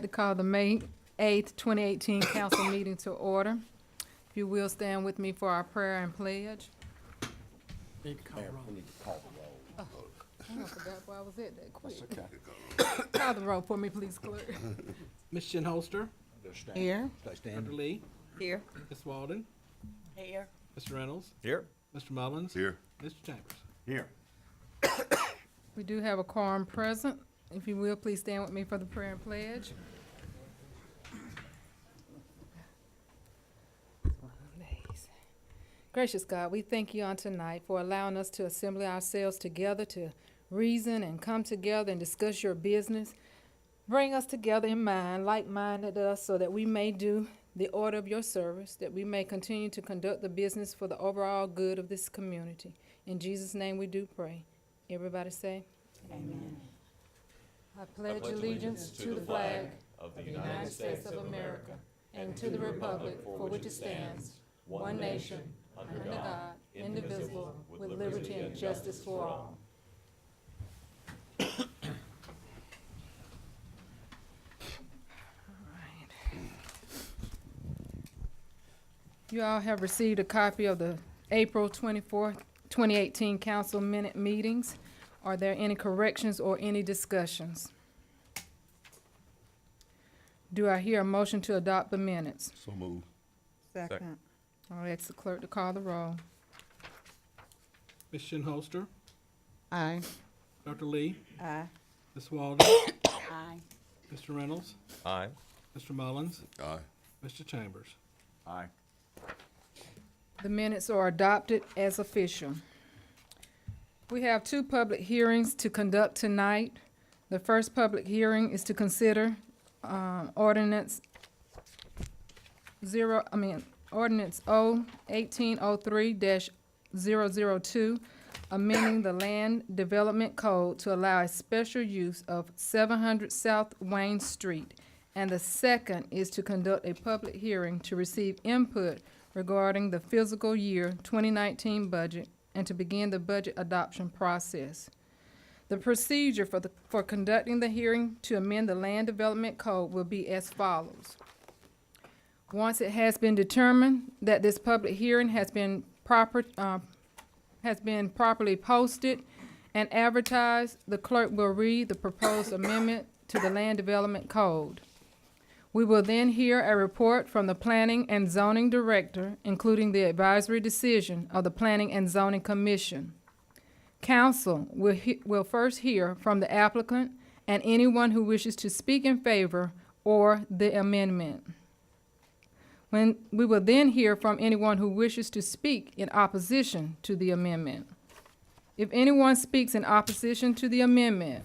like to call the May 8th, 2018 council meeting to order. If you will, stand with me for our prayer and pledge. Need to call roll. We need to call the roll. I forgot where I was at that quick. That's okay. Call the roll for me, please, clerk. Ms. Shinholster, Just stand. Here. Stay Dr. standing. Lee, Here. Ms. Walden, Here. Mr. Reynolds, Here. Mr. Mullins, Here. Mr. Chambers. Here. We do have a quorum present. If you will, please stand with me for the prayer and pledge. Gracious God, we thank you on tonight for allowing us to assemble ourselves together to reason and come together and discuss your business. Bring us together in mind, like-minded us, so that we may do the order of your service, that we may continue to conduct the business for the overall good of this community. In Jesus' name we do pray. Everybody say, Amen. I pledge allegiance to the flag of the United States of America and to the republic for which it stands, one nation, under God, indivisible, with liberty and justice for all. You all have received a copy of the April 24th, 2018 council minute meetings. Are there any corrections or any discussions? Do I hear a motion to adopt the minutes? So moved. Second. I'll ask the clerk to call the roll. Ms. Shinholster, Aye. Dr. Lee, Aye. Ms. Walden, Aye. Mr. Reynolds, Aye. Mr. Mullins, Aye. Mr. Chambers. Aye. The minutes are adopted as official. We have two public hearings to conduct tonight. The first public hearing is to consider ordinance ordinance O 1803-002, amending the Land Development Code to allow a special use of 700 South Wayne Street. And the second is to conduct a public hearing to receive input regarding the fiscal year 2019 budget and to begin the budget adoption process. The procedure for conducting the hearing to amend the Land Development Code will be as follows. Once it has been determined that this public hearing has been properly posted and advertised, the clerk will read the proposed amendment to the Land Development Code. We will then hear a report from the Planning and Zoning Director, including the advisory decision of the Planning and Zoning Commission. Council will first hear from the applicant and anyone who wishes to speak in favor or the amendment. We will then hear from anyone who wishes to speak in opposition to the amendment. If anyone speaks in opposition to the amendment,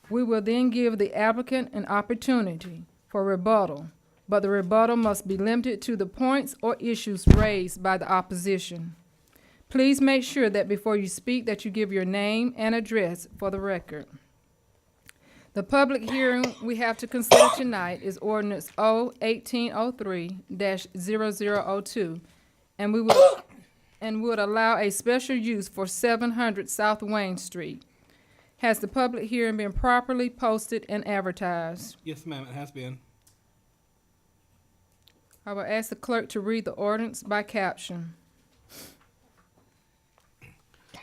we will then give the applicant an opportunity for rebuttal, but the rebuttal must be limited to the points or issues raised by the opposition. Please make sure that before you speak that you give your name and address for the record. The public hearing we have to consider tonight is ordinance O 1803-0002, and would allow a special use for 700 South Wayne Street. Has the public hearing been properly posted and advertised? Yes, ma'am, it has been. I will ask the clerk to read the ordinance by caption.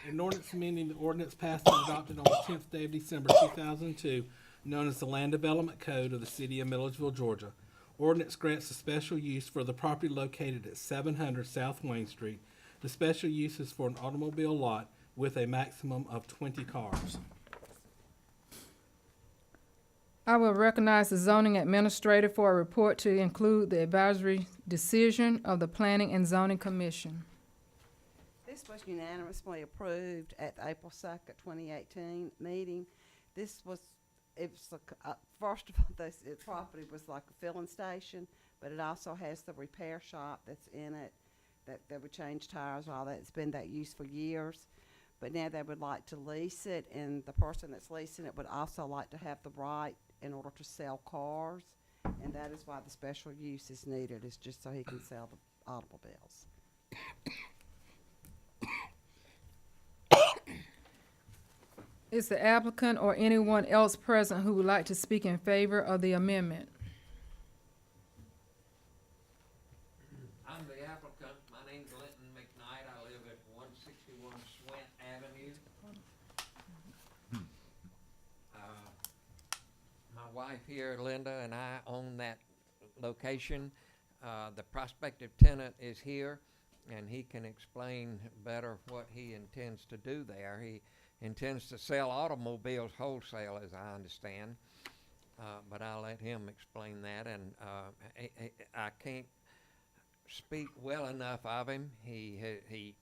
An ordinance amending the ordinance passed and adopted on the 10th day of December 2002, known as the Land Development Code of the City of Milledgeville, Georgia. Ordinance grants a special use for the property located at 700 South Wayne Street. The special use is for an automobile lot with a maximum of 20 cars. I will recognize the zoning administrator for a report to include the advisory decision of the Planning and Zoning Commission. This was unanimously approved at the April 2nd, 2018 meeting. First of all, this property was like a filling station, but it also has the repair shop that's in it, that would change tires, all that. It's been that use for years. But now they would like to lease it, and the person that's leasing it would also like to have the right in order to sell cars, and that is why the special use is needed. It's just so he can sell the automobiles. Is the applicant or anyone else present who would like to speak in favor of the amendment? applicant. My name's Linton McKnight. I live at 161 Swint Avenue. My wife here, Linda, and I own that location. The prospective tenant is here, and he can explain better what he intends to do there. He intends to sell automobiles wholesale, as I understand, but I'll let him explain that. And I can't speak well enough of him. He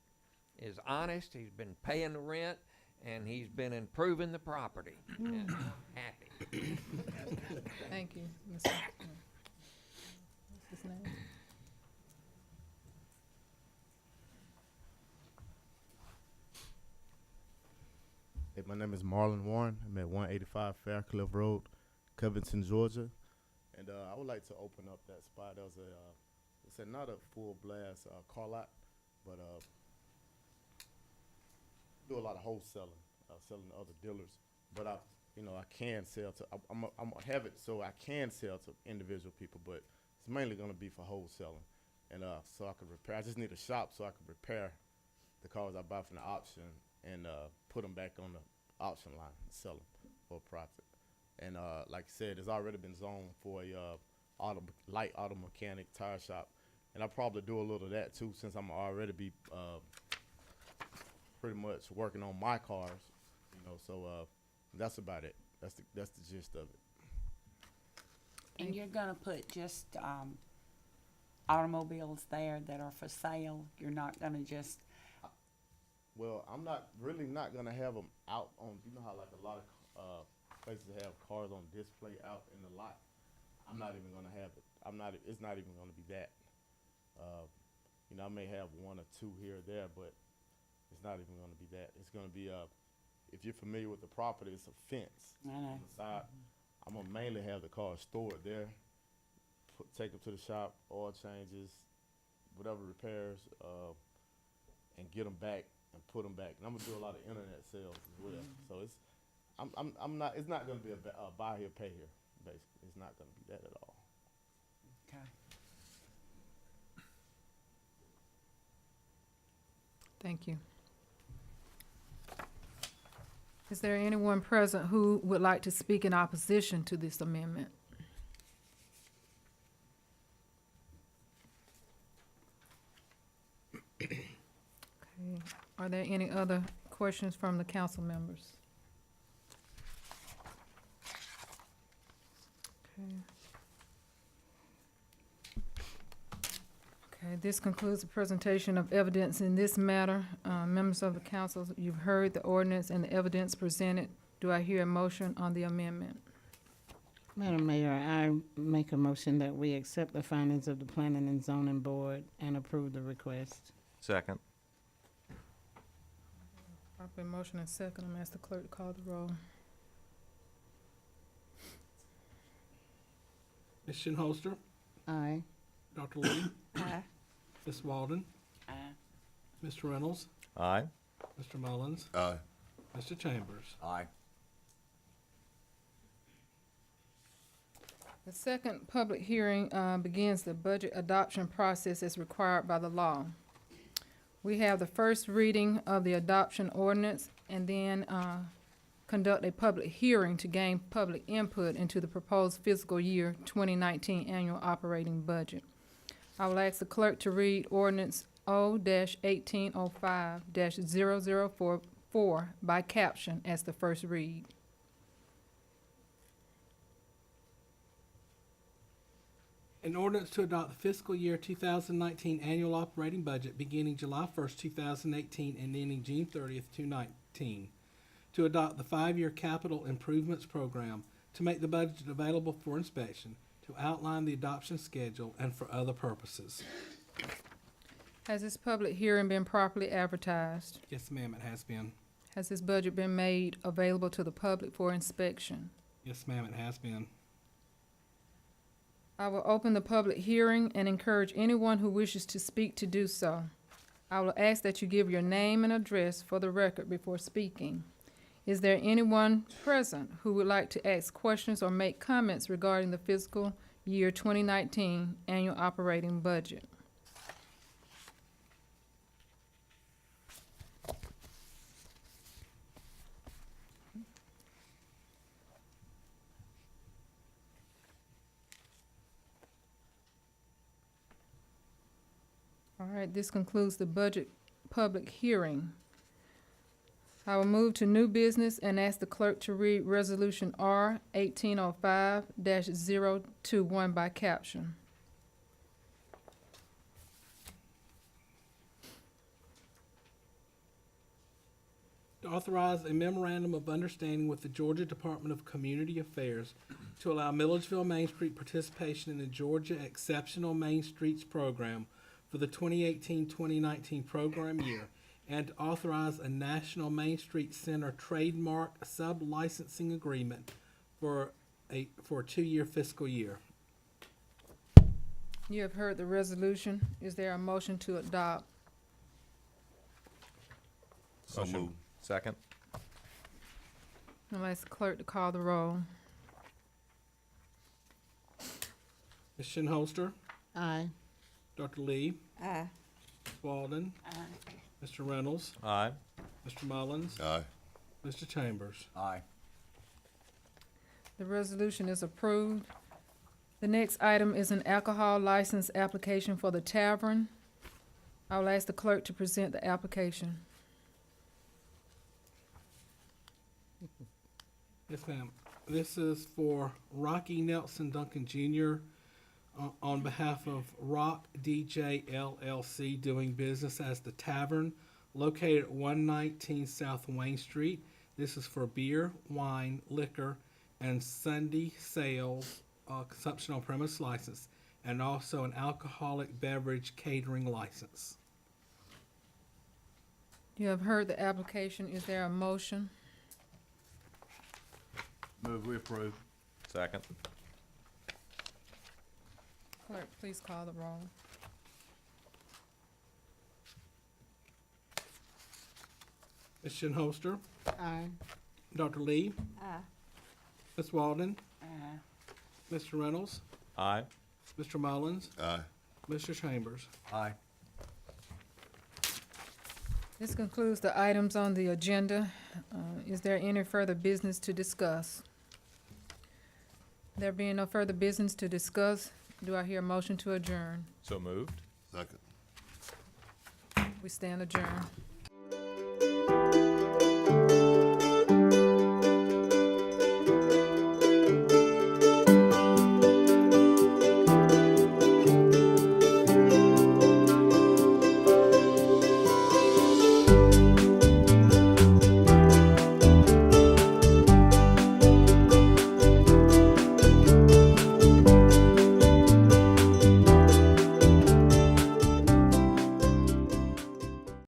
is honest. He's been paying the rent, and he's been improving the property. And I'm happy. Thank you, Mr. What's his name? Hey, my name is Marlon Warren. I'm at 185 Faircliff Road, Covington, Georgia. And I would like to open up that spot. There was it's not a full blast car lot, but do a lot of wholesaling, selling to other dealers. But I can sell to. I'm gonna have it so I can sell to individual people, but it's mainly gonna be for wholesaling. And so I could repair. I just need a shop so I could repair the cars I buy from the auction and put them back on the auction line and sell them for a profit. And like I said, it's already been zoned for a light auto mechanic tire shop, and I'll probably do a little of that too, since I'm already be pretty much working on my cars, So that's about it. That's the gist of it. And you're gonna put just automobiles there that are for sale? You're not gonna just, Well, I'm not gonna have them out on. You know how like a lot of places have cars on display out in the lot. I'm not even gonna have it. It's not even gonna be that. I may have one or two here or there, but it's not even gonna be that. It's gonna be if you're familiar with the property, it's a fence I know. on the side. I'm gonna mainly have the cars stored there. Take them to the shop, oil changes, whatever repairs, and get them back and put them back. And I'm gonna do a lot of internet sales as well. So I'm not. It's not gonna be a buy here, pay here. Basically, it's not gonna be that at all. Okay. Thank you. Is there anyone present who would like to speak in opposition to this amendment? Okay. Are there any other questions from the council members? Okay. Okay, this concludes the presentation of evidence in this matter. Members of the council, you've heard the ordinance and the evidence presented. Do I hear a motion on the amendment? Madam Mayor, I make a motion that we accept the findings of the Planning and Zoning Board and approve the request. Second. Proper motion and second. I'm ask the clerk to call the roll. Ms. Shinholster, Aye. Dr. Lee, Aye. Ms. Walden, Aye. Mr. Reynolds, Aye. Mr. Mullins, Aye. Mr. Chambers. Aye. The second public hearing begins the budget adoption process as required by the law. We have the first reading of the adoption ordinance and then conduct a public hearing to gain public input into the proposed fiscal year 2019 annual operating budget. I will ask the clerk to read ordinance O-1805-0044 by caption as the first read. An ordinance to adopt the fiscal year 2019 annual operating budget beginning July 1st, 2018 and ending June 30th, 2019. To adopt the 5-year capital improvements program, to make the budget available for inspection, to outline the adoption schedule, and for other purposes. Has this public hearing been properly advertised? Yes, ma'am, it has been. Has this budget been made available to the public for inspection? Yes, ma'am, it has been. I will open the public hearing and encourage anyone who wishes to speak to do so. I will ask that you give your name and address for the record before speaking. Is there anyone present who would like to ask questions or make comments regarding the fiscal year 2019 annual operating budget? All right, this concludes the budget public hearing. I will move to new business and ask the clerk to read Resolution R 1805-021 by caption. To authorize a memorandum of understanding with the Georgia Department of Community Affairs to allow Milledgeville Main Street participation in the Georgia Exceptional Main Streets Program for the 2018-2019 program year, and to authorize a National Main Street Center trademark sub-licensing agreement for a 2-year fiscal year. You have heard the resolution. Is there a motion to adopt? So moved. Second. I'll ask the clerk to call the roll. Ms. Shinholster, Aye. Dr. Lee, Aye. Walden, Mr. Reynolds, Aye. Mr. Mullins, Aye. Mr. Chambers. Aye. The resolution is approved. The next item is an alcohol license application for the tavern. I will ask the clerk to present the application. Yes, ma'am. This is for Rocky Nelson Duncan Jr. On behalf of Rock DJ LLC, doing business as the Tavern, located at 119 South Wayne Street. This is for beer, wine, liquor, and Sunday sales, consumption on premise license, and also an alcoholic beverage catering license. You have heard the application. Is there a motion? Move we approve. Second. Clerk, please call the roll. Ms. Shinholster, Aye. Dr. Lee, Aye. Ms. Walden, Aye. Mr. Reynolds, Aye. Mr. Mullins, Aye. Mr. Chambers. Aye. This concludes the items on the agenda. Is there any further business to discuss? There being no further business to discuss, do I hear a motion to adjourn? So moved. Second. We stand adjourned.